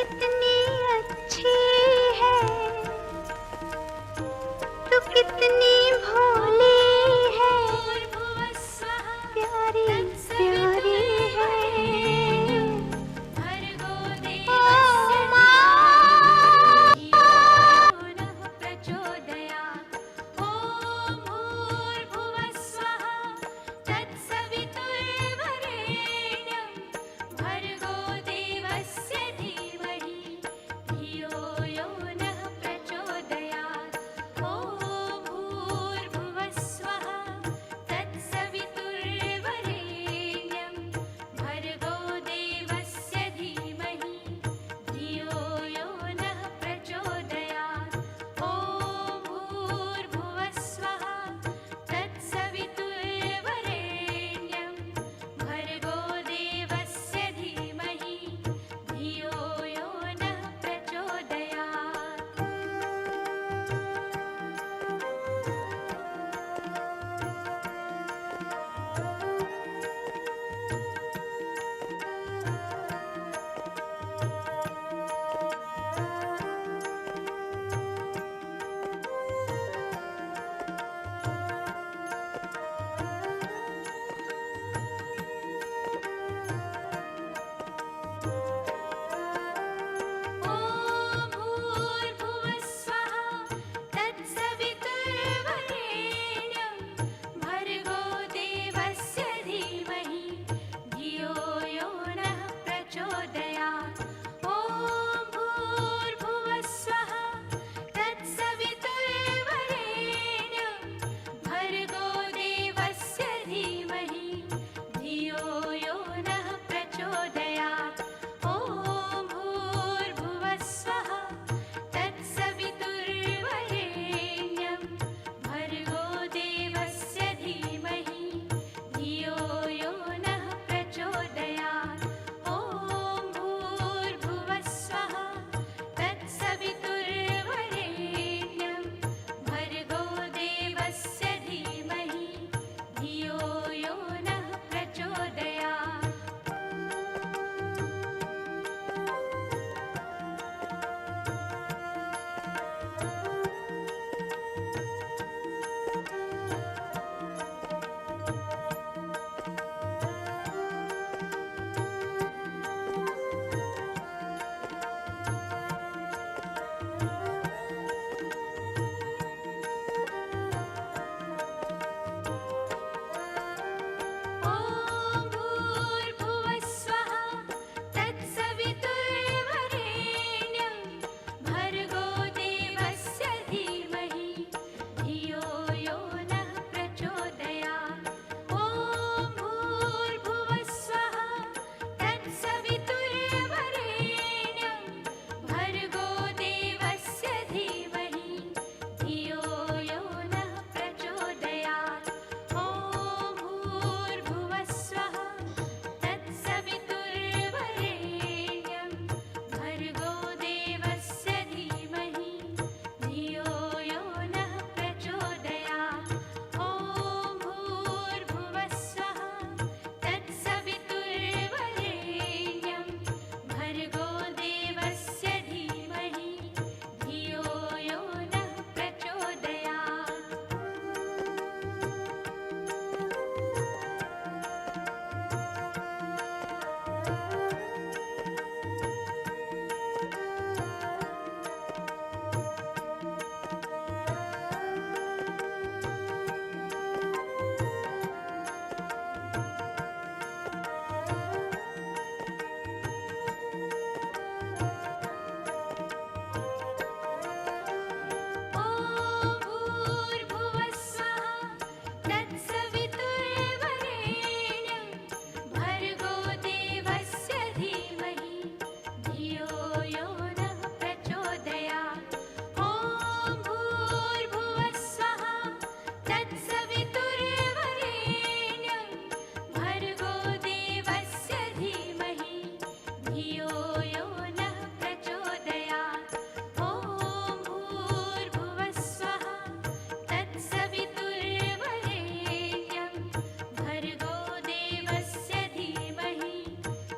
कितनी अच्छी है, तू कितनी भोली है, प्यारी प्यारी है।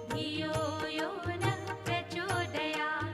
धियो यो नः प्रचोदयात्।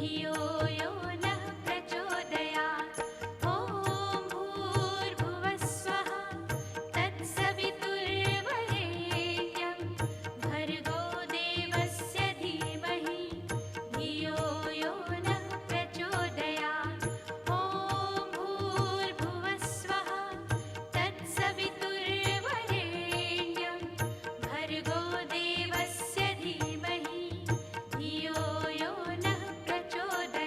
धियो यो नः प्रचोदयात्। ॐ भूर्भुवस्वः तत्सवितुर्वरेण्यं भर्गो देवस्य धीमहि धियो यो नः प्रचोदयात्। ॐ भूर्भुवस्वः तत्सवितुर्वरेण्यं भर्गो देवस्य धीमहि धियो यो नः प्रचोदयात्।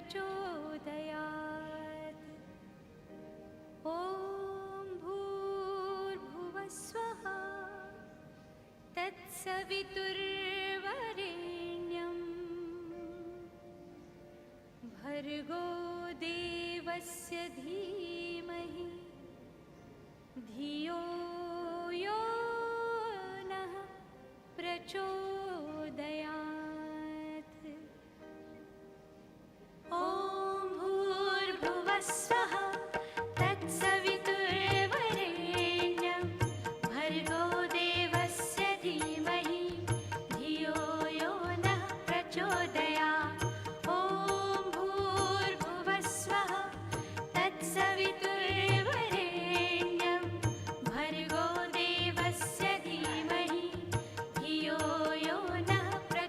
प्रचोदयात्। ॐ भूर्भुवस्वः तत्सवितुर्वरेण्यं भर्गो देवस्य धीमहि धियो यो नः प्रचोदयात्। ॐ भूर्भुवस्वः तत्सवितुर्वरेण्यं भर्गो देवस्य धीमहि धियो यो नः प्रचोदयात्। ॐ भूर्भुवस्वः तत्सवितुर्वरेण्यं भर्गो देवस्य धीमहि धियो यो नः प्रचोदयात्।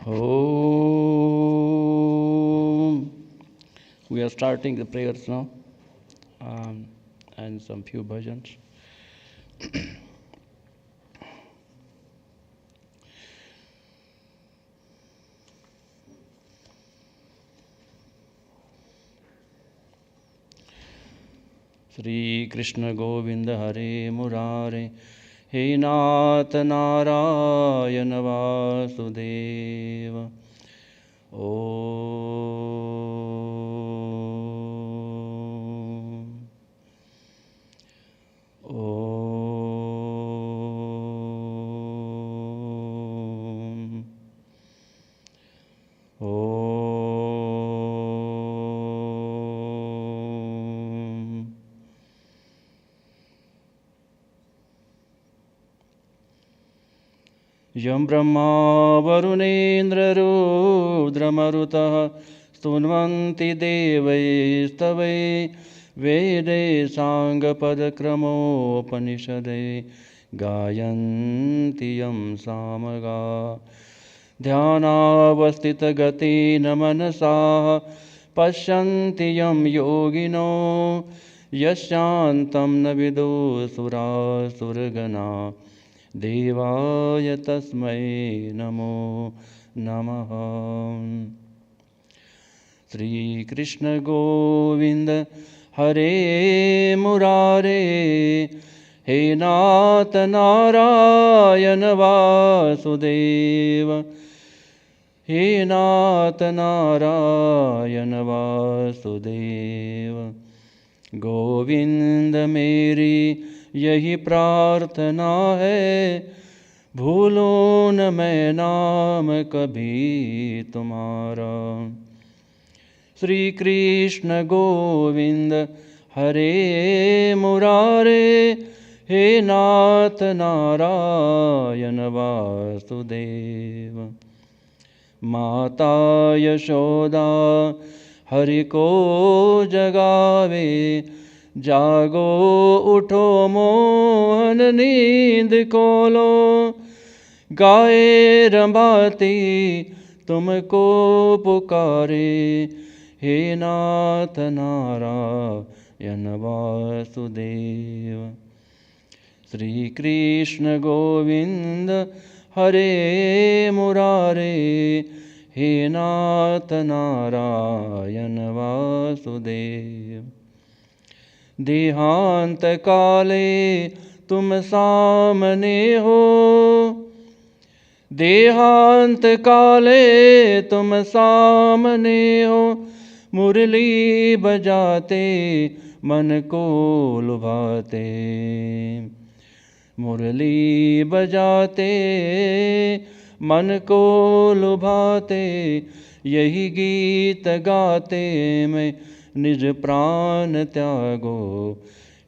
Om. We are starting the prayers now, and some few bhajans. Shri Krishna Govinda Hare Murare, He Nath Narayana Vasudeva. Om. Om. Om. Yam Brahma Varunendra Rudramarutah Stunvanti Devaistavai Vede Sangapadkramo Upanishade Gayanti Yam Samaga Dhyanavastita Gati Namanasa Pashyanti Yam Yogino Yasyantam Navido Sura Surgana Devaya Tasmai Namo Namaha. Sri Krishna Govinda Hare Murare, He Nath Narayana Vasudeva, He Nath Narayana Vasudeva. Govind मेरी यही प्रार्थना है, भूलो न मैं नाम कभी तुम्हारा। श्री कृष्ण गोविंद हरे मुरारे, हे नाथ नारायण वासुदेव। माता यशोदा हरि को जगावे, जागो उठो मोहन नींद खोलो। गाए रंभाती तुमको पुकारे, हे नाथ नारायण वासुदेव। श्री कृष्ण गोविंद हरे मुरारे, हे नाथ नारायण वासुदेव। देहांत काले तुम सामने हो, देहांत काले तुम सामने हो। मुरली बजाते मन को लुभाते, मुरली बजाते मन को लुभाते। यही गीत गाते मैं निज प्राण त्यागो,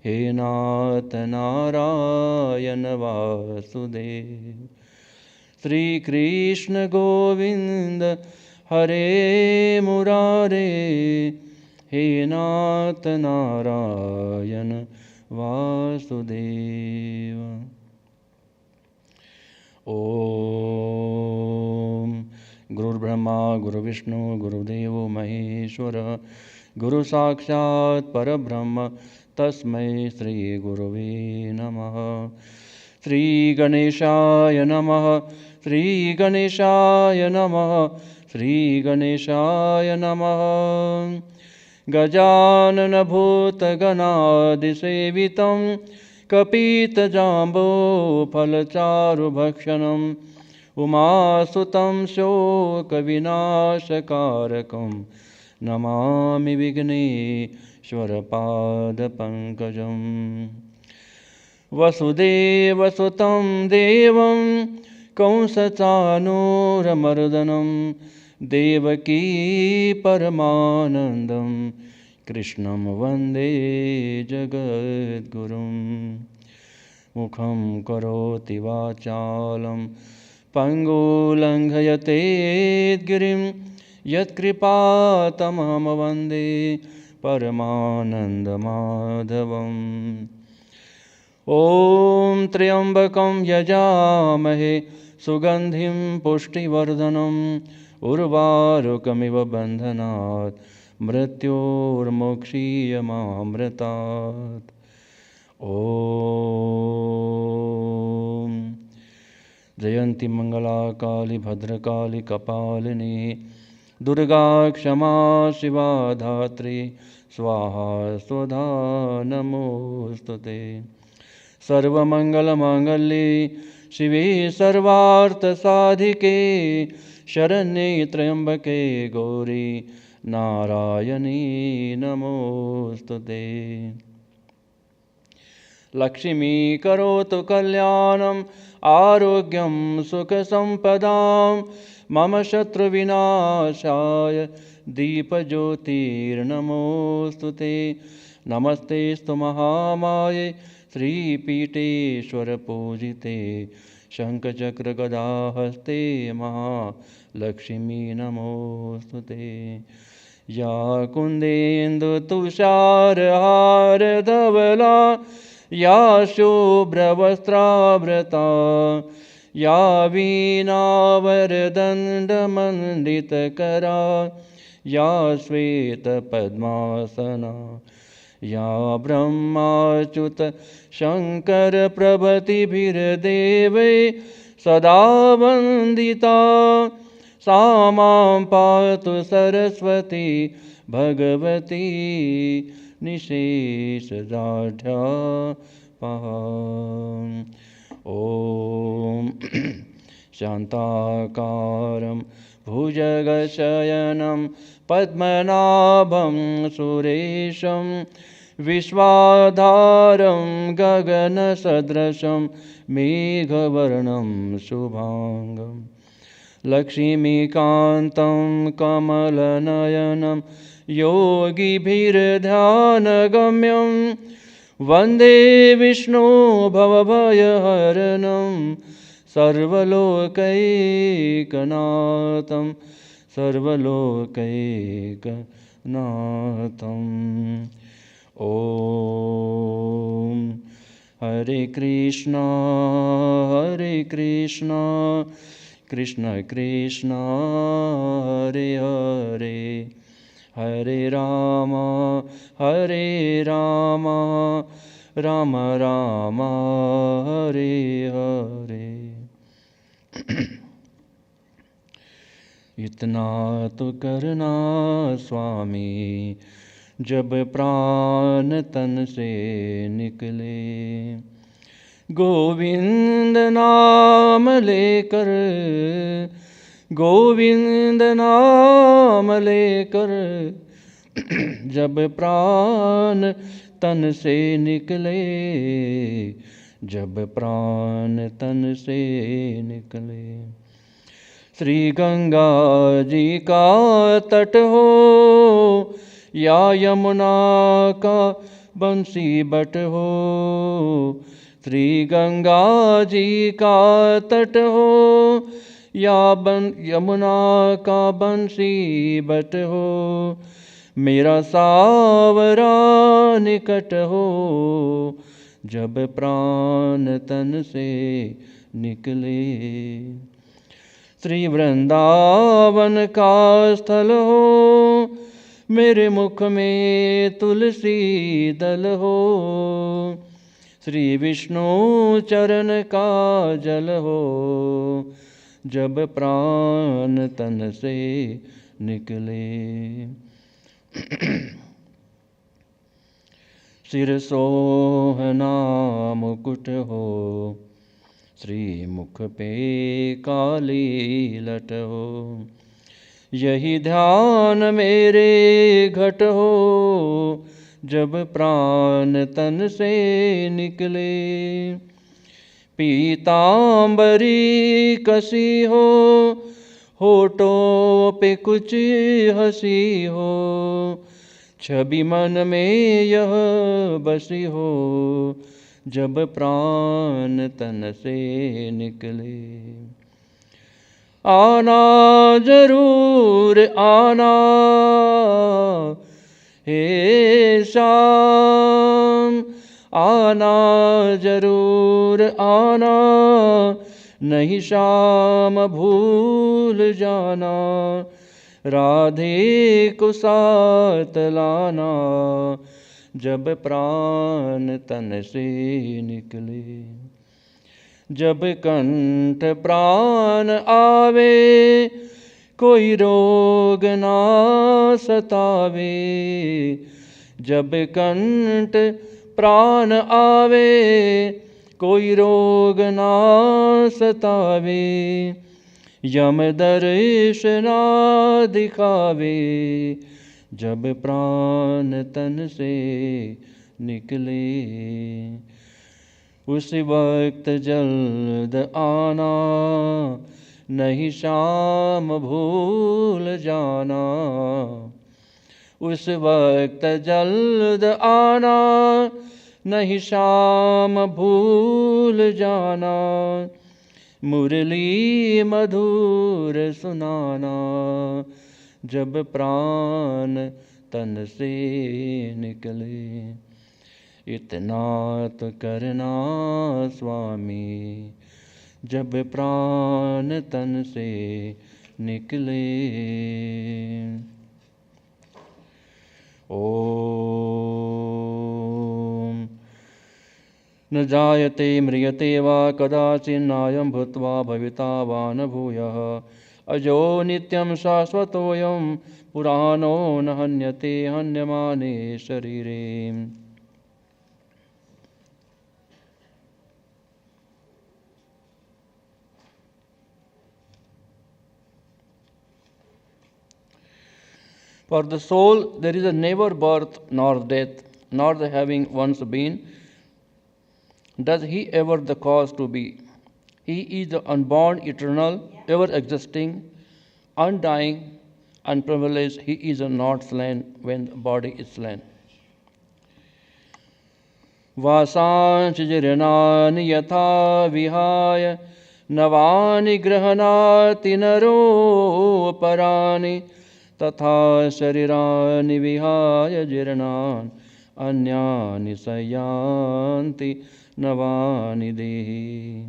हे नाथ नारायण वासुदेव। श्री कृष्ण गोविंद हरे मुरारे, हे नाथ नारायण वासुदेव। ओम गुरुर्ब्रह्मा गुरुविष्णु गुरुदेवो महेश्वरः, गुरु साक्षात् परब्रह्म तस्मै श्री गुरुवे नमः। श्री गणेशाय नमः, श्री गणेशाय नमः, श्री गणेशाय नमः। गजानन भूतगणादिसेवितं, कपीतजाम्बो फलचारुभक्षणम्, उमासुतं शोकविनाशकारकं, नमामि विघ्नेश्वरपादपङ्कजम्। वसुदेवसुतं देवं कंसचाणूरमर्दनं, देवकी परमानन्दं, कृष्णं वन्दे जगद्गुरुं। मुखं करोति वाचालं पङ्गुलङ्घयते गिरिं, यत्कृपातमहं वन्दे परमानन्दमाधवम्। ॐ त्र्यम्बकं यजामहे सुगन्धिं पुष्टिवर्धनम् उर्वारुकमिव बन्धनात् मृत्योर्मोक्षीयमामृतात्। ॐ जयन्ती मंगला काली भद्रकाली कपालिनी दुर्गा क्षमा शिवा धात्री स्वाहा स्वधा नमोस्तुते। सर्वमंगलमांगल्ये शिवे सर्वार्थसाधिके शरण्ये त्र्यंबके गौरी नारायणी नमोस्तुते। लक्ष्मी करोतु कल्याणम् आरोग्यं सुखसम्पदां मम शत्रुविनाशाय दीपज्योतिर्नमोऽस्तुते। नमस्तेऽस्तु महामाये श्रीपीठेश्वरपूजिते शङ्खचक्रगदाहस्ते महालक्ष्मी नमोऽस्तुते। या कुन्देन्दुतुषारहारधवला या शुभ्रवस्त्रावृता या वीणावरदण्डमण्डितकरा या श्वेतपद्मासना या ब्रह्माच्युत शङ्करप्रभृतिभिर्देवै सदा वन्दिता सा मां पातु सरस्वती भगवती निशेषजाढ्यापहाम्। ॐ शान्ताकारं भुजगशयनं पद्मनाभं सुरेशं विश्वाधारं गगनसदृशं मेघवर्णं शुभाङ्गं लक्ष्मीकान्तं कमलनयनं योगिभिर्ध्यानगम्यं वन्दे विष्णु भवभयहरणं सर्वलोकैकनाथं सर्वलोकैकनाथम्। ॐ हरे कृष्णा कृष्ण कृष्ण हरे हरे हरे राम राम राम हरे हरे। इतना तो करना स्वामी जब प्राण तन से निकले, गोविंद नाम लेकर गोविंद नाम लेकर जब प्राण तन से निकले, जब प्राण तन से निकले। श्री गंगा जी का तट हो या यमुना का बंसी बट हो, श्री गंगा जी का तट हो या यमुना का बंसी बट हो, मेरा सावरा निकट हो जब प्राण तन से निकले। श्री वृंदावन का स्थल हो, मेरे मुख में तुलसी दल हो, श्री विष्णु चरण का जल हो जब प्राण तन से निकले। सिर सोहना मुकुट हो, श्री मुख पे काली लट हो, यही ध्यान मेरे घट हो जब प्राण तन से निकले। पीतांबरी कसी हो, होठों पे कुछ हंसी हो, छवि मन में यह बसी हो जब प्राण तन से निकले। आना जरूर आना हे श्याम, आना जरूर आना नहीं श्याम भूल जाना, राधे को साथ लाना, जब प्राण तन से निकले। जब कंठ प्राण आवे, कोई रोग ना सतावे। जब कंठ प्राण आवे, कोई रोग ना सतावे। यम दर्श ना दिखावे, जब प्राण तन से निकले। उस वक्त जल्द आना, नहीं श्याम भूल जाना। उस वक्त जल्द आना, नहीं श्याम भूल जाना। मुरली मधुर सुनाना, जब प्राण तन से निकले। इतना तो करना स्वामी, जब प्राण तन से निकले। ओम न जायते म्रियते वा कदाचिन्नायं भूत्वा भविता वा न भूयः। अजो नित्यं शाश्वतोऽयं पुराणो न हन्यते हन्यमाने शरीरे। For the soul there is a never birth nor death, nor the having once been. Does he ever the cause to be? He is the unborn, eternal, ever existing, undying, unprivileged. He is not slain when the body is slain. वासांसि जीर्णानि यथा विहाय, नवानि गृह्णाति नरोपराणि। तथा शरीराणि विहाय जीर्णानि, अन्यानि संयान्ति नवानि देहि.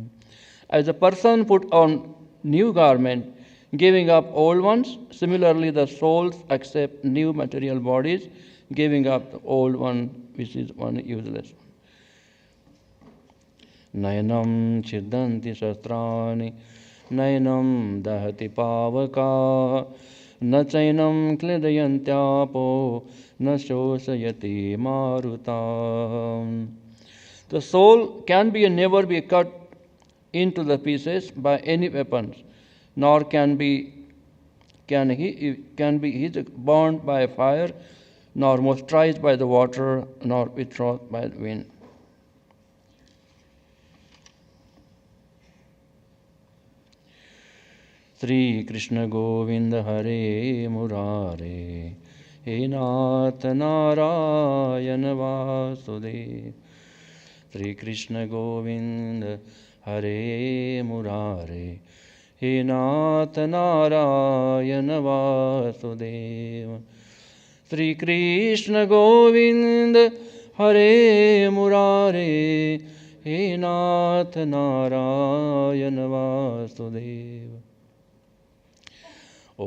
As a person put on new garment, giving up old ones, similarly the souls accept new material bodies, giving up the old one which is one useless. नयनं छिद्यन्ति शस्त्राणि, नयनं दहति पावकाः, न चैनं क्लेदयन्त्यापो, न शोषयति मारुताः. The soul can be and never be cut into the pieces by any weapons, nor can he burned by fire, nor moisturized by the water, nor withdrawn by the wind. Sri Krishna Govinda Hare Murare, He Nath Narayana Vasudev. Sri Krishna Govinda Hare Murare, He Nath Narayana Vasudev. Sri Krishna Govinda Hare Murare, He Nath Narayana Vasudev. Om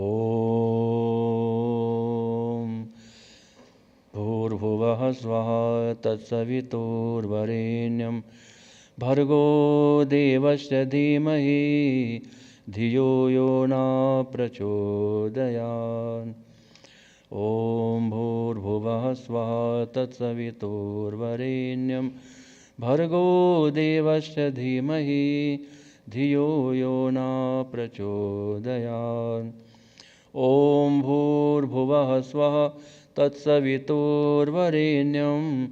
Bhurvuvah Swaha Tatsavitурvarenyam Bhargo Devasya Dhimahi Dhiyo Yo Na Prachodayat. Om Bhurvuvah Swaha Tatsavitурvarenyam Bhargo Devasya Dhimahi Dhiyo Yo Na Prachodayat. Om Bhurvuvah Swaha Tatsaviturvarenyam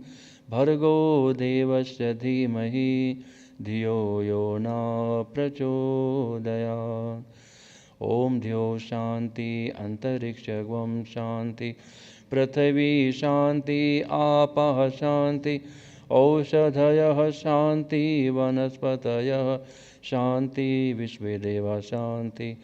Bhargo Devasya Dhimahi Dhiyo Yo Na Prachodayat. Om Dhyo Shanti Antarikshagvam Shanti Prathavi Shanti Apah Shanti Aushadhayah Shanti Vanaspatayah Shanti Vishvedeva Shanti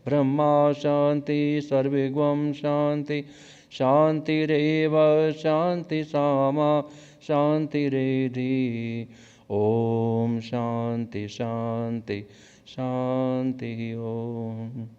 Brahma Shanti Sarvigvam Shanti Shanti Reva Shanti Sama Shanti Redhi. Om Shanti Shanti Shanti Om.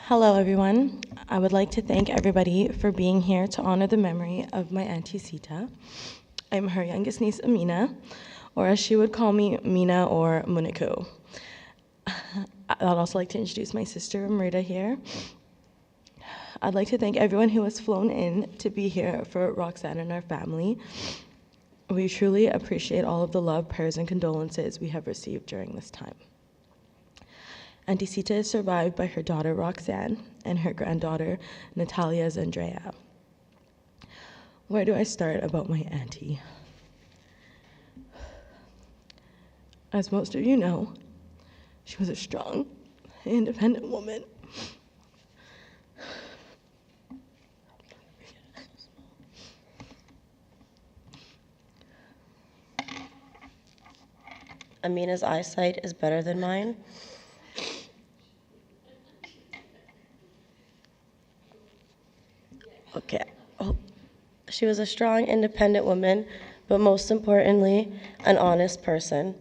Hello, everyone. I would like to thank everybody for being here to honor the memory of my Auntie Sita. I'm her youngest niece, Amina, or as she would call me, Mina or Muniku. I'd also like to introduce my sister, Marita, here. I'd like to thank everyone who has flown in to be here for Roxanne and our family. We truly appreciate all of the love, prayers, and condolences we have received during this time. Auntie Sita is survived by her daughter Roxanne and her granddaughter Natalia Zandrea. Where do I start about my auntie? As most of you know, she was a strong, independent woman. Amina's eyesight is better than mine. Okay. Oh. She was a strong, independent woman, but most importantly, an honest person.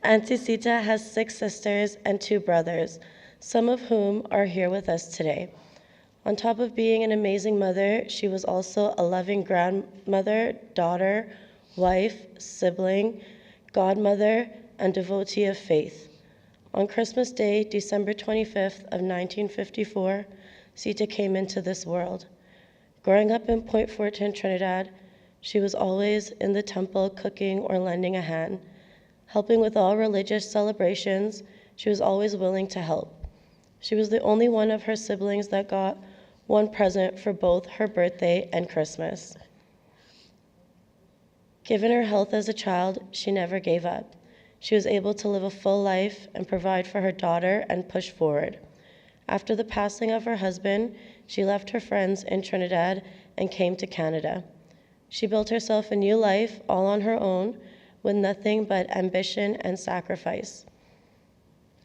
Auntie Sita has 6 sisters and 2 brothers, some of whom are here with us today. On top of being an amazing mother, she was also a loving grandmother, daughter, wife, sibling, godmother, and devotee of faith. On Christmas Day, December 25th of 1954, Sita came into this world. Growing up in Point Fortin, Trinidad, she was always in the temple cooking or lending a hand. Helping with all religious celebrations, she was always willing to help. She was the only one of her siblings that got one present for both her birthday and Christmas. Given her health as a child, she never gave up. She was able to live a full life and provide for her daughter and push forward. After the passing of her husband, she left her friends in Trinidad and came to Canada. She built herself a new life all on her own with nothing but ambition and sacrifice.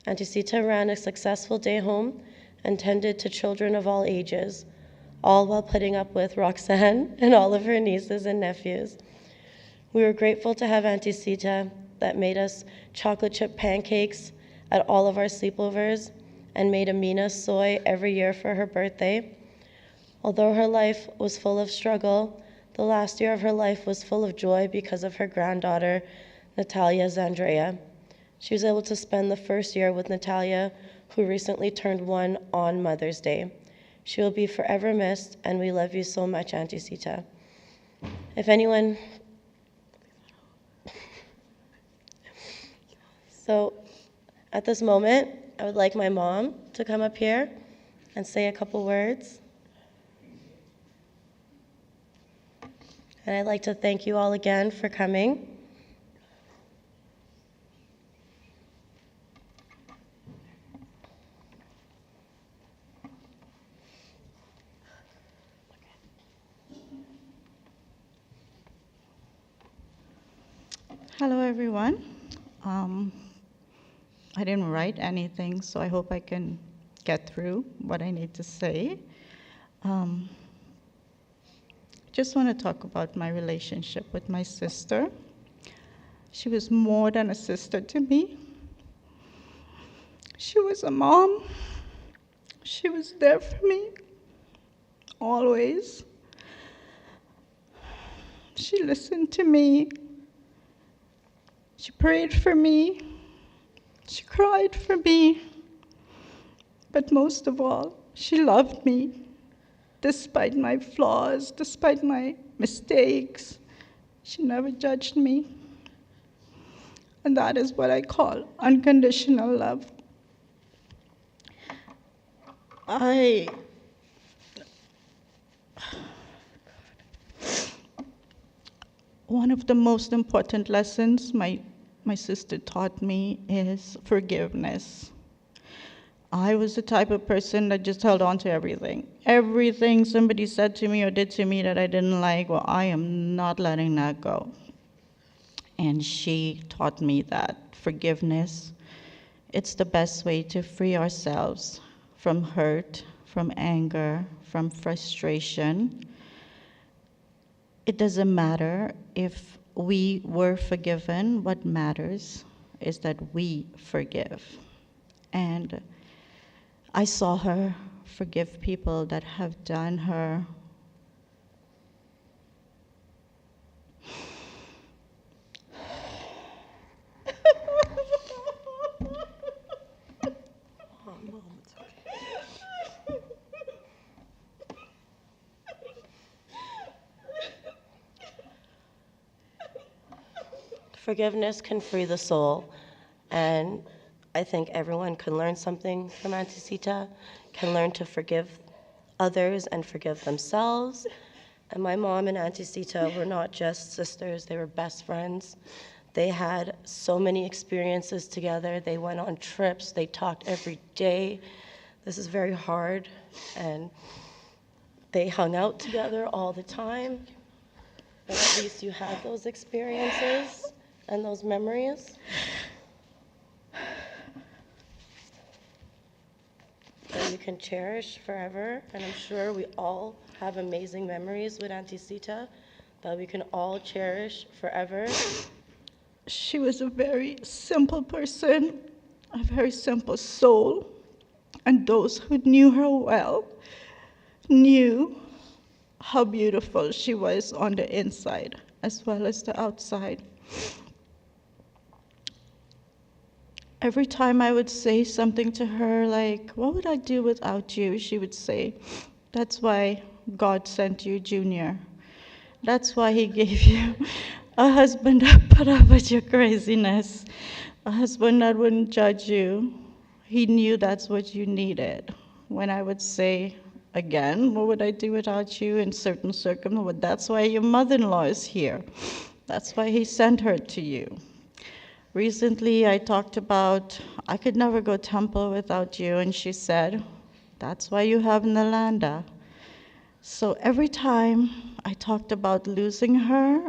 Auntie Sita ran a successful day home and tended to children of all ages, all while putting up with Roxanne and all of her nieces and nephews. We were grateful to have Auntie Sita that made us chocolate chip pancakes at all of our sleepovers and made Amina soy every year for her birthday. Although her life was full of struggle, the last year of her life was full of joy because of her granddaughter, Natalia Zandrea. She was able to spend the first year with Natalia, who recently turned 1 on Mother's Day. She will be forever missed, and we love you so much, Auntie Sita. So at this moment, I would like my mom to come up here and say a couple words. And I'd like to thank you all again for coming. Hello, everyone. I didn't write anything, so I hope I can get through what I need to say. Just want to talk about my relationship with my sister. She was more than a sister to me. She was a mom. She was there for me, always. She listened to me. She prayed for me. She cried for me. But most of all, she loved me, despite my flaws, despite my mistakes. She never judged me. And that is what I call unconditional love. one of the most important lessons my sister taught me is forgiveness. I was the type of person that just held on to everything. Everything somebody said to me or did to me that I didn't like, well, I am not letting that go. And she taught me that forgiveness, it's the best way to free ourselves from hurt, from anger, from frustration. It doesn't matter if we were forgiven. What matters is that we forgive. And I saw her forgive people that have done her Forgiveness can free the soul, and I think everyone can learn something from Auntie Sita, can learn to forgive others and forgive themselves. And my mom and Auntie Sita were not just sisters, they were best friends. They had so many experiences together. They went on trips, they talked every day. This is very hard, and they hung out together all the time. But at least you had those experiences and those memories that you can cherish forever. And I'm sure we all have amazing memories with Auntie Sita that we can all cherish forever. She was a very simple person, a very simple soul, and those who knew her well knew how beautiful she was on the inside as well as the outside. Every time I would say something to her like, what would I do without you? She would say, that's why God sent you Junior. That's why he gave you a husband that put up with your craziness, a husband that wouldn't judge you. He knew that's what you needed. When I would say, again, what would I do without you in certain circumstances? That's why your mother-in-law is here. That's why he sent her to you. Recently, I talked about, I could never go temple without you, and she said, that's why you have Nalanda. So every time I talked about losing her,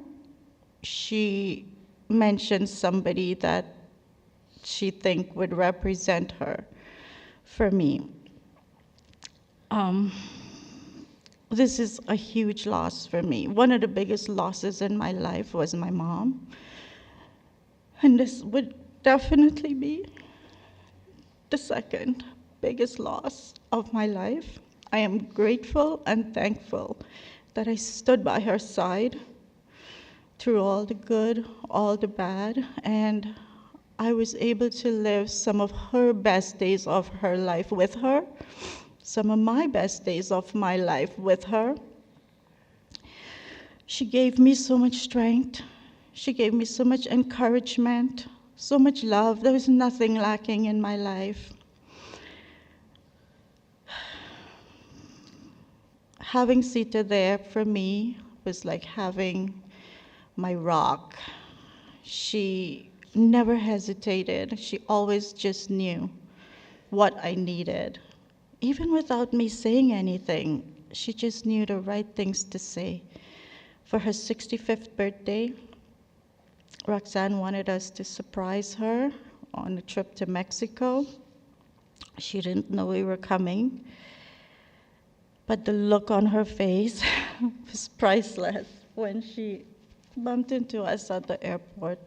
she mentioned somebody that she think would represent her for me. This is a huge loss for me. One of the biggest losses in my life was my mom. And this would definitely be the second biggest loss of my life. I am grateful and thankful that I stood by her side through all the good, all the bad, and I was able to live some of her best days of her life with her, some of my best days of my life with her. She gave me so much strength. She gave me so much encouragement, so much love. There was nothing lacking in my life. Having Sita there for me was like having my rock. She never hesitated. She always just knew what I needed. Even without me saying anything, she just knew the right things to say. For her 65th birthday, Roxanne wanted us to surprise her on a trip to Mexico. She didn't know we were coming, but the look on her face was priceless when she bumped into us at the airport.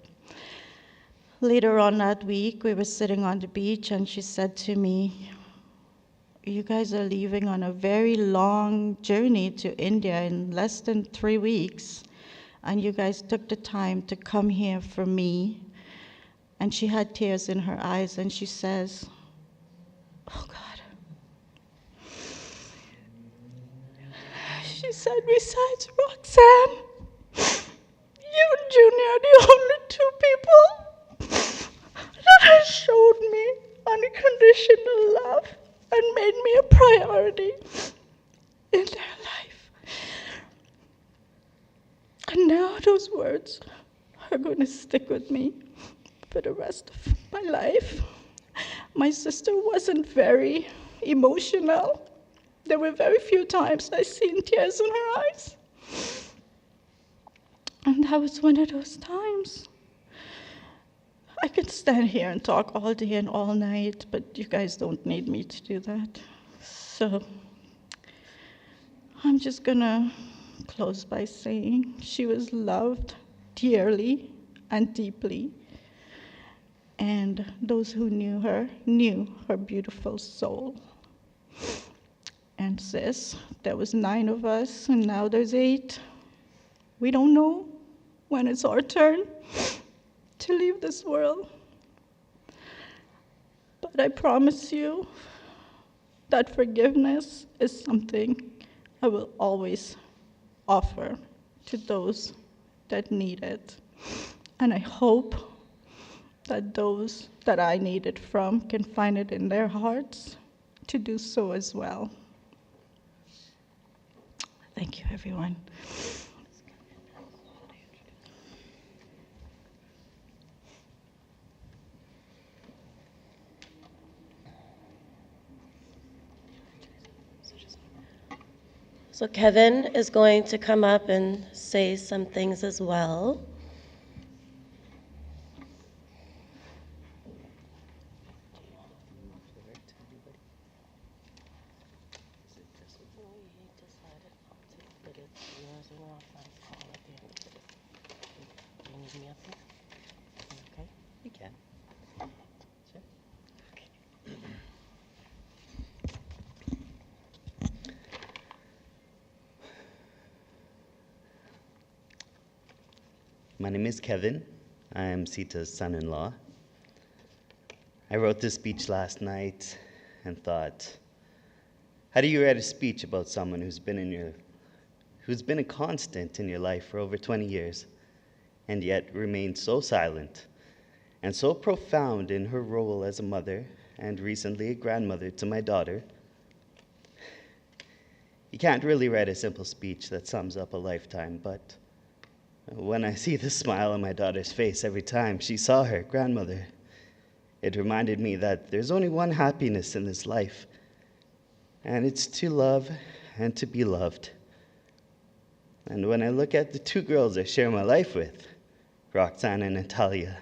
Later on that week, we were sitting on the beach, and she said to me, you guys are leaving on a very long journey to India in less than 3 weeks. And you guys took the time to come here for me. And she had tears in her eyes, and she says, oh God. She said, besides Roxanne, you and Junior are the only two people that have showed me unconditional love and made me a priority in their life. And now those words are going to stick with me for the rest of my life. My sister wasn't very emotional. There were very few times I seen tears in her eyes. And that was one of those times. I could stand here and talk all day and all night, but you guys don't need me to do that. So I'm just gonna close by saying she was loved dearly and deeply. And those who knew her beautiful soul. And sis, there was 9 of us, and now there's 8. We don't know when it's our turn to leave this world. But I promise you that forgiveness is something I will always offer to those that need it. And I hope that those that I need it from can find it in their hearts to do so as well. Thank you, everyone. So Kevin is going to come up and say some things as well. You can. Sure. My name is Kevin. I am Sita's son-in-law. I wrote this speech last night and thought, how do you write a speech about someone who's been a constant in your life for over 20 years and yet remained so silent and so profound in her role as a mother and recently a grandmother to my daughter? You can't really write a simple speech that sums up a lifetime, but when I see the smile on my daughter's face every time she saw her grandmother, it reminded me that there's only one happiness in this life, and it's to love and to be loved. And when I look at the 2 girls I share my life with, Roxanne and Natalia,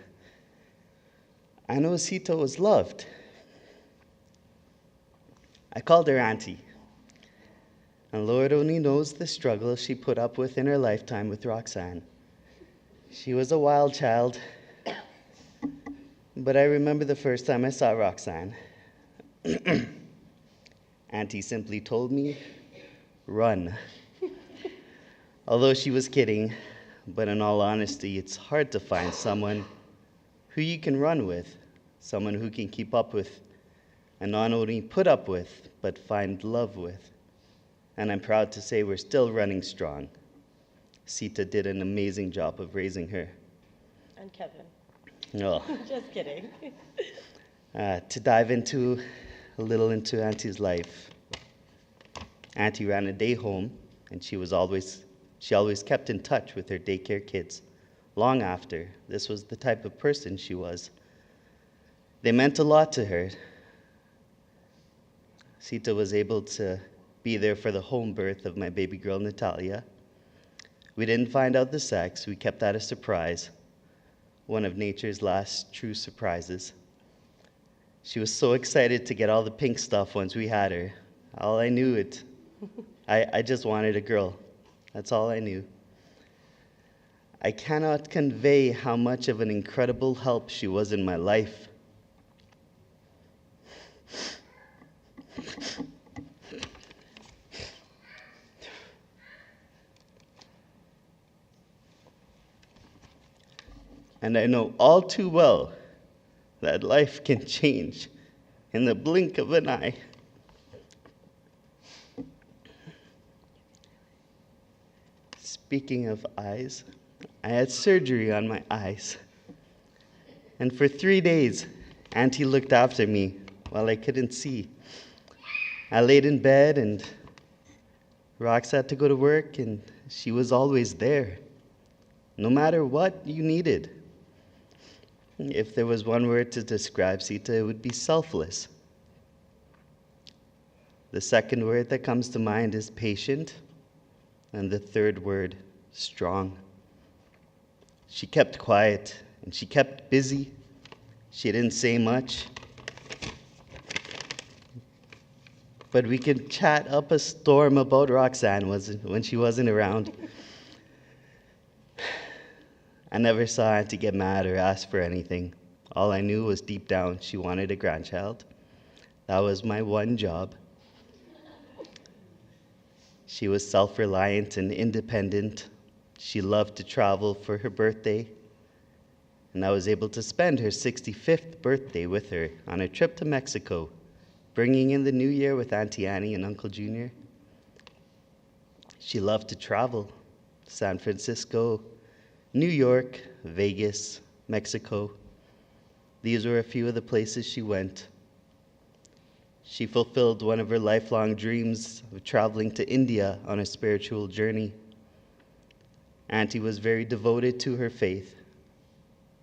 I know Sita was loved. I called her Auntie, and Lord only knows the struggle she put up with in her lifetime with Roxanne. She was a wild child, but I remember the first time I saw Roxanne. Auntie simply told me, run. Although she was kidding, but in all honesty, it's hard to find someone who you can run with, someone who can keep up with, and not only put up with, but find love with. And I'm proud to say we're still running strong. Sita did an amazing job of raising her. And Kevin. Oh. Just kidding. To dive a little into Auntie's life. Auntie ran a day home, and she always kept in touch with her daycare kids long after. This was the type of person she was. They meant a lot to her. Sita was able to be there for the home birth of my baby girl, Natalia. We didn't find out the sex. We kept that a surprise, one of nature's last true surprises. She was so excited to get all the pink stuff once we had her. All I knew I just wanted a girl. That's all I knew. I cannot convey how much of an incredible help she was in my life. And I know all too well that life can change in the blink of an eye. Speaking of eyes, I had surgery on my eyes. And for 3 days, Auntie looked after me while I couldn't see. I laid in bed and Rox had to go to work, and she was always there. no matter what you needed. If there was one word to describe Sita, it would be selfless. The second word that comes to mind is patient, and the third word, strong. She kept quiet, and she kept busy. She didn't say much. But we could chat up a storm about Roxanne when she wasn't around. I never saw Auntie get mad or ask for anything. All I knew was deep down she wanted a grandchild. That was my one job. She was self-reliant and independent. She loved to travel for her birthday, and I was able to spend her 65th birthday with her on a trip to Mexico, bringing in the new year with Auntie Annie and Uncle Junior. She loved to travel. San Francisco, New York, Vegas, Mexico. These were a few of the places she went. She fulfilled one of her lifelong dreams of traveling to India on a spiritual journey. Auntie was very devoted to her faith.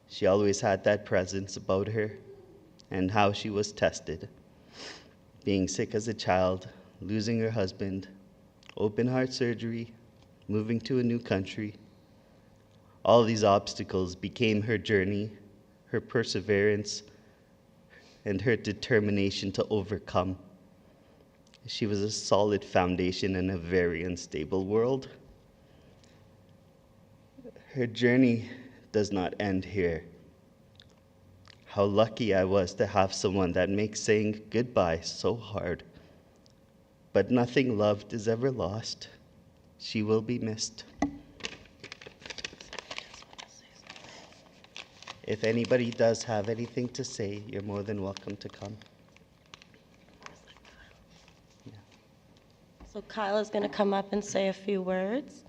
She always had that presence about her and how she was tested. Being sick as a child, losing her husband, open heart surgery, moving to a new country. All these obstacles became her journey, her perseverance, and her determination to overcome. She was a solid foundation in a very unstable world. Her journey does not end here. How lucky I was to have someone that makes saying goodbye so hard. But nothing loved is ever lost. She will be missed. If anybody does have anything to say, you're more than welcome to come. So Kyle is going to come up and say a few words.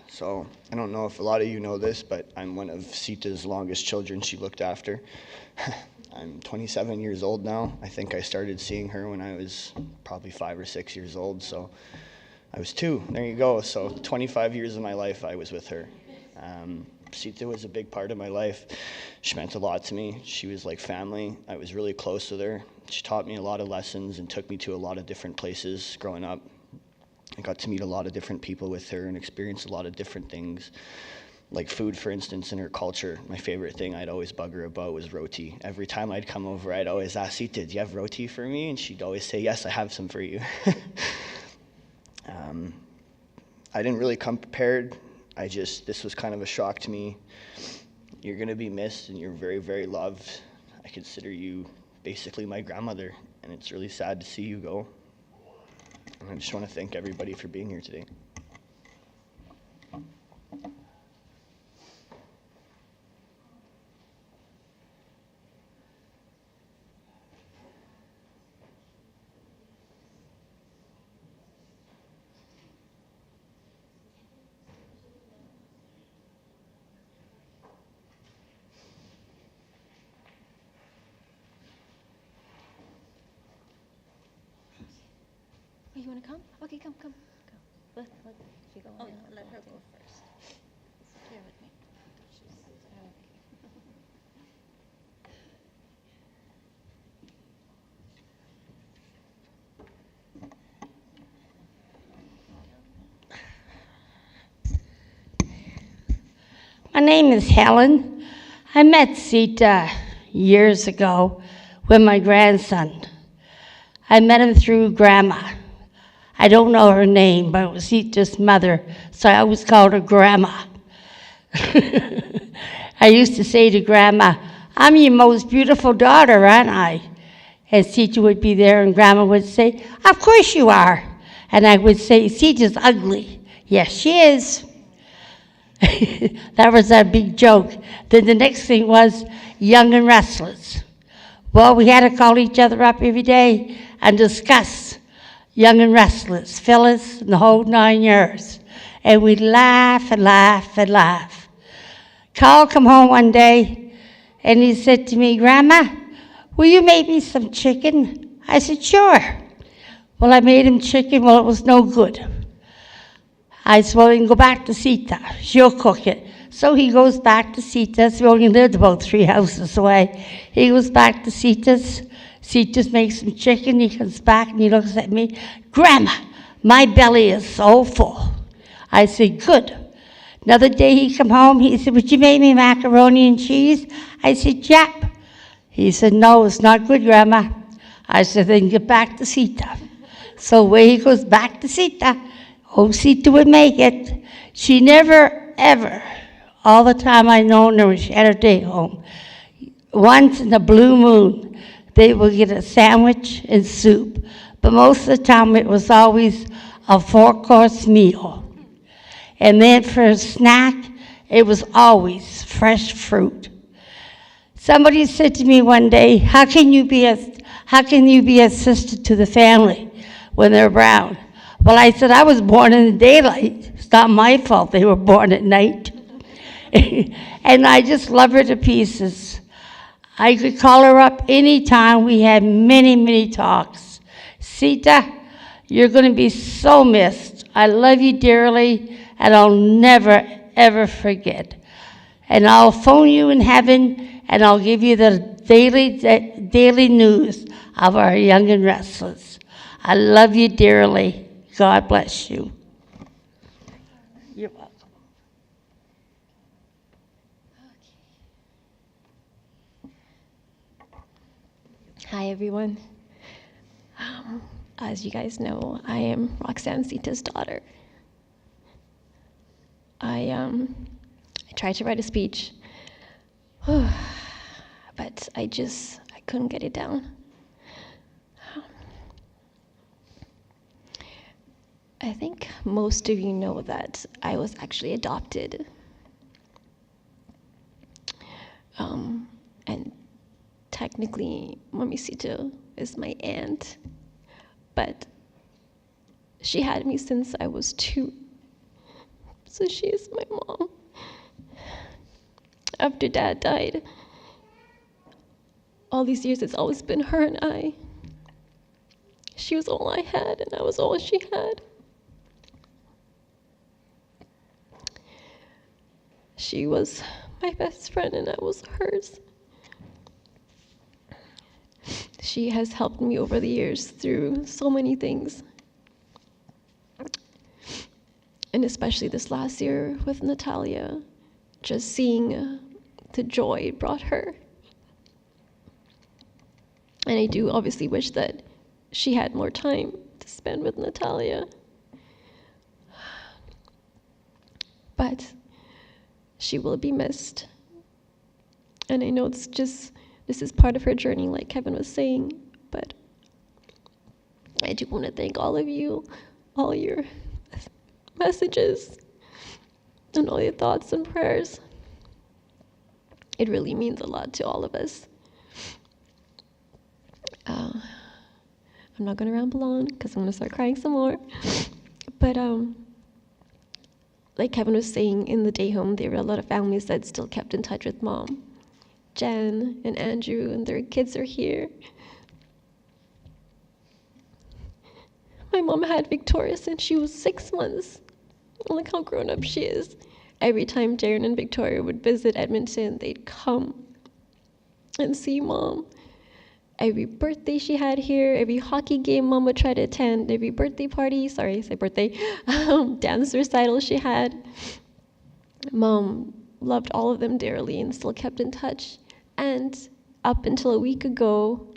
So I don't know if a lot of you know this, but I'm one of Sita's longest children she looked after. I'm 27 years old now. I think I started seeing her when I was probably 5 or 6 years old, so I was 2. There you go. So 25 years of my life I was with her. Sita was a big part of my life. She meant a lot to me. She was like family. I was really close with her. She taught me a lot of lessons and took me to a lot of different places growing up. I got to meet a lot of different people with her and experience a lot of different things. Like food, for instance, in her culture, my favorite thing I'd always bug her about was roti. Every time I'd come over, I'd always ask Sita, do you have roti for me? And she'd always say, yes, I have some for you. I didn't really come prepared. This was kind of a shock to me. You're going to be missed and you're very, very loved. I consider you basically my grandmother, and it's really sad to see you go. And I just want to thank everybody for being here today. Oh, you want to come? Okay, come. Let you go. Oh, let her go first. Here with me. My name is Helen. I met Sita years ago with my grandson. I met him through Grandma. I don't know her name, but it was Sita's mother, so I always called her Grandma. I used to say to Grandma, I'm your most beautiful daughter, aren't I? And Sita would be there, and Grandma would say, of course you are. And I would say, Sita's ugly. Yes, she is. That was a big joke. Then the next thing was young and restless. Well, we had to call each other up every day and discuss young and restless, Phyllis, and the whole 9 years. And we'd laugh and laugh and laugh. Carl come home one day, and he said to me, Grandma, will you make me some chicken? I said, sure. Well, I made him chicken. Well, it was no good. I said, well, you can go back to Sita. She'll cook it. So he goes back to Sita's. We only lived about 3 houses away. He goes back to Sita's. Sita's makes some chicken. He comes back and he looks at me. Grandma, my belly is so full. I said, good. Another day he come home. He said, would you make me macaroni and cheese? I said, yep. He said, no, it's not good, Grandma. I said, then get back to Sita. So when he goes back to Sita, Sita would make it. She never, ever, all the time I known her when she had her day home, once in a blue moon, they would get a sandwich and soup. But most of the time it was always a 4-course meal. And then for a snack, it was always fresh fruit. Somebody said to me one day, how can you be a sister to the family when they're brown? Well, I said, I was born in the daylight. It's not my fault they were born at night. And I just love her to pieces. I could call her up anytime. We had many, many talks. Sita, you're going to be so missed. I love you dearly, and I'll never, ever forget. And I'll phone you in heaven, and I'll give you the daily news of our young and restless. I love you dearly. God bless you. You're welcome. Hi, everyone. As you guys know, I am Roxanne Sita's daughter. I tried to write a speech, but I couldn't get it down. I think most of you know that I was actually adopted. And technically, Mommy Sita is my aunt, but she had me since I was 2. So she is my mom. After Dad died, all these years it's always been her and I. She was all I had, and I was all she had. She was my best friend, and I was hers. She has helped me over the years through so many things. And especially this last year with Natalia, just seeing the joy it brought her. And I do obviously wish that she had more time to spend with Natalia. But she will be missed. And I know this is part of her journey, like Kevin was saying, but I do want to thank all of you, all your messages, and all your thoughts and prayers. It really means a lot to all of us. I'm not going to ramble on because I'm going to start crying some more. But like Kevin was saying, in the day home, there were a lot of families that still kept in touch with Mom. Jen and Andrew and their kids are here. My mom had Victoria since she was 6 months. Look how grown up she is. Every time Darren and Victoria would visit Edmonton, they'd come and see Mom. Every birthday she had here, every hockey game Mom would try to attend, every birthday party, sorry, I said birthday, dance recital she had. Mom loved all of them dearly and still kept in touch. And up until a week ago,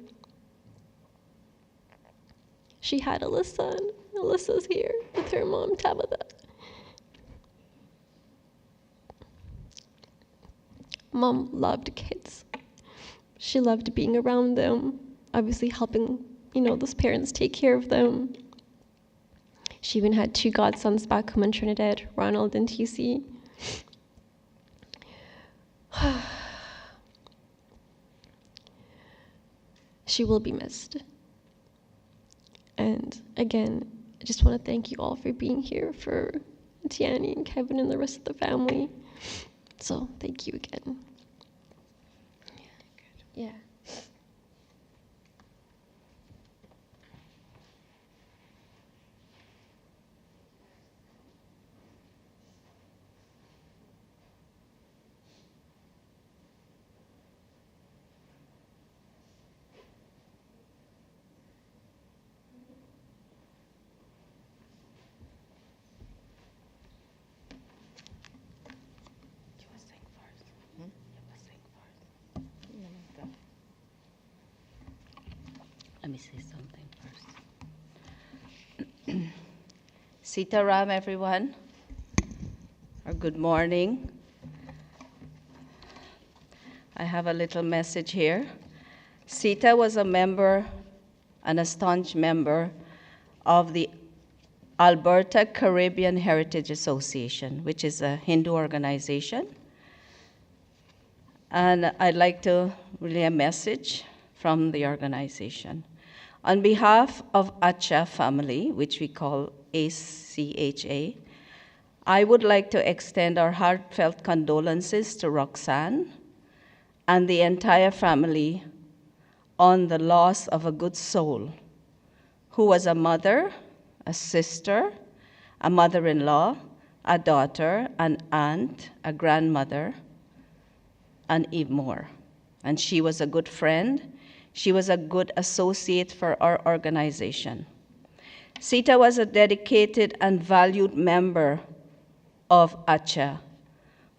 she had Alyssa, and Alyssa's here with her mom, Tabitha. Mom loved kids. She loved being around them, obviously helping, those parents take care of them. She even had 2 godsons back home in Trinidad, Ronald and TC. She will be missed. And again, I just want to thank you all for being here, for Tiani and Kevin and the rest of the family. So thank you again. Yeah. me say something first. Sita Ram, everyone, or good morning. I have a little message here. Sita was a member, an staunch member of the Alberta Caribbean Heritage Association, which is a Hindu organization. And I'd like to relay a message from the organization. On behalf of Acha family, which we call ACHA, I would like to extend our heartfelt condolences to Roxanne and the entire family on the loss of a good soul who was a mother, a sister, a mother-in-law, a daughter, an aunt, a grandmother, and even more. And she was a good friend. She was a good associate for our organization. Sita was a dedicated and valued member of ACHA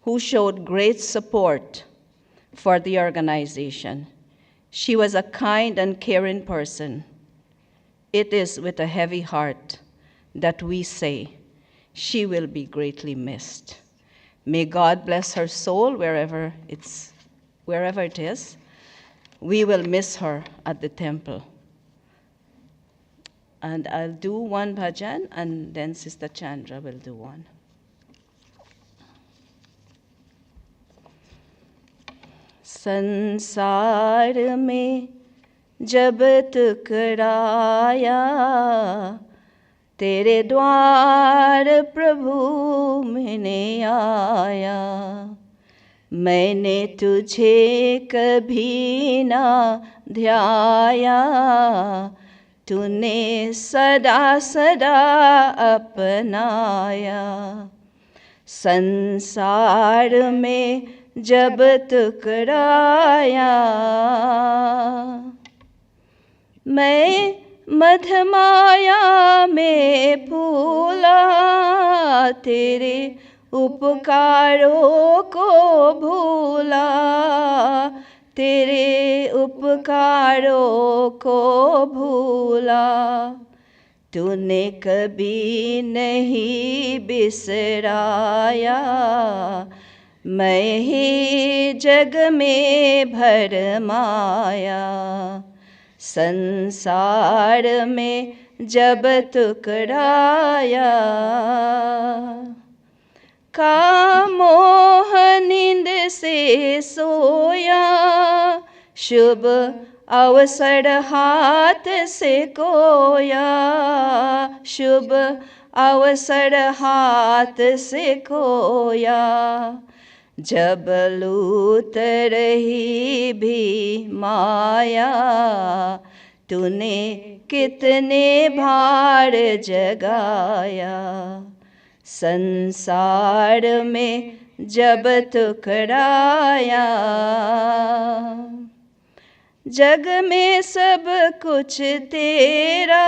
who showed great support for the organization. She was a kind and caring person. It is with a heavy heart that we say she will be greatly missed. May God bless her soul wherever it is. We will miss her at the temple. And I'll do one bhajan, and then Sister Chandra will do one. संसार में जब टुकराया तेरे द्वार प्रभु मैंने आया मैंने तुझे कभी ना ध्याया तूने सदा सदा अपनाया संसार में जब टुकराया मैं मधमाया में फूला तेरे उपकारों को भूला तेरे उपकारों को भूला तूने कभी नहीं बिसराया मैं ही जग में भरमाया संसार में जब टुकराया का मोह नींद से सोया शुभ अवसर हाथ से कोया शुभ अवसर हाथ से खोया जब लूट रही भी माया तूने कितने भार जगाया संसार में जब टुकराया जग में सब कुछ तेरा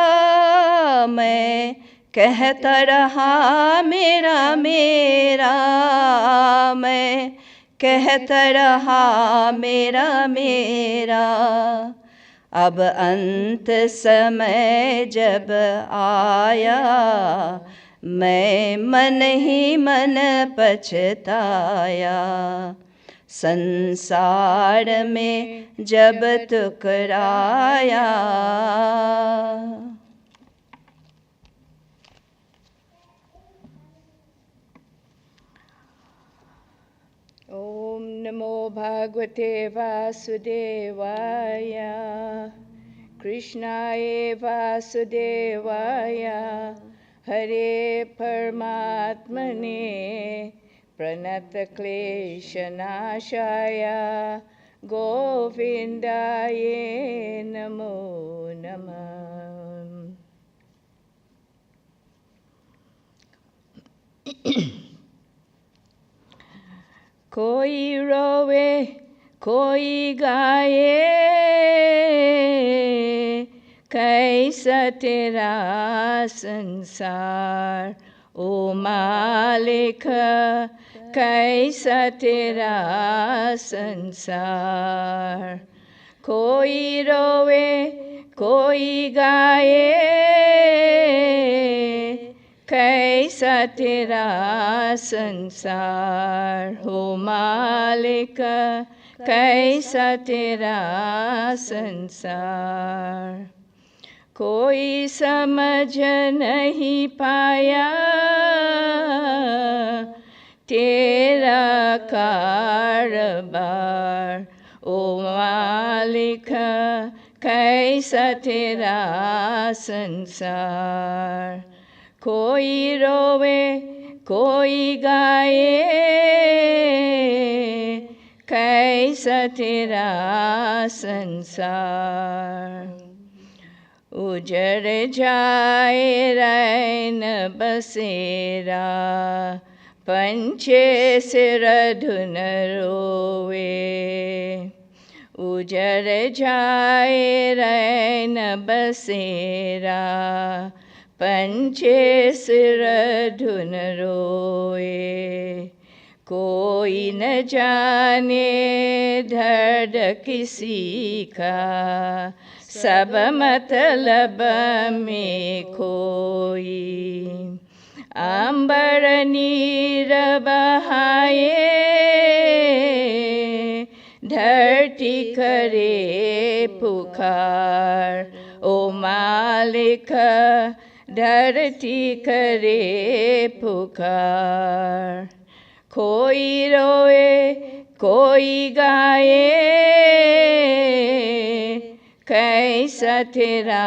मैं कहता रहा मेरा मेरा मैं कहता रहा मेरा मेरा अब अंत समय जब आया मैं मन ही मन पछताया संसार में जब टुकराया ओम नमो भगवते वासुदेवाय कृष्णाय वासुदेवाय हरे परमात्मने प्रणतक्लेशनाशाय गोविन्दाय नमो नमः कोई रोवे कोई गाए कैसा तेरा संसार ओ मालिक कैसा तेरा संसार कोई रोवे कोई गाए कैसा तेरा संसार हो मालिक कैसा तेरा संसार कोई समझ नहीं पाया तेरा कारबार ओ मालिक कैसा तेरा संसार कोई रोवे कोई गाए कैसा तेरा संसार उजड़ जाए रैन बसेरा पंचे सिर धुन रोवे उजड़ जाए रैन बसेरा पंचे सिर धुन रोए कोई न जाने दर्द किसी का सब मतलब में खोई अंबर नीर बहाए धरती करे पुकार ओ मालिक धरती करे पुकार कोई रोए कोई गाए कैसा तेरा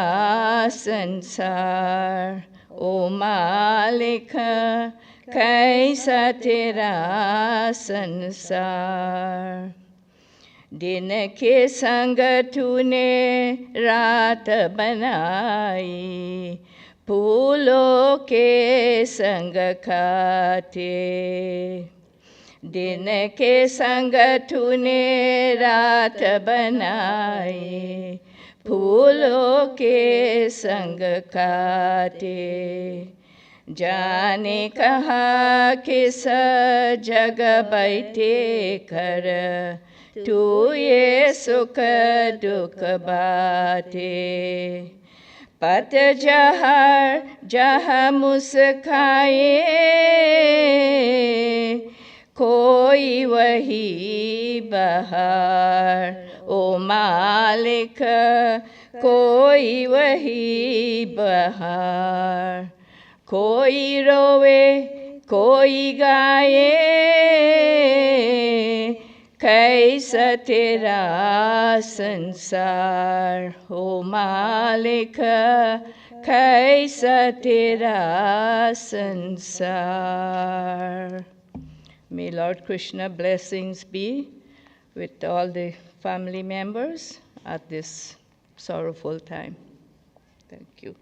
संसार ओ मालिक कैसा तेरा संसार दिन के संग तूने रात बनाई फूलों के संग खाते दिन के संग तूने रात बनाई फूलों के संग काटे जाने कहा किस जग बैठे कर तू ये सुख दुख बाटे पत जहाँ मुस्काए कोई वही बहार ओ मालिक कोई वही बहार कोई रोवे कोई गाए कैसा तेरा संसार हो मालिक कैसा तेरा संसार. May Lord Krishna blessings be with all the family members at this sorrowful time. Thank you.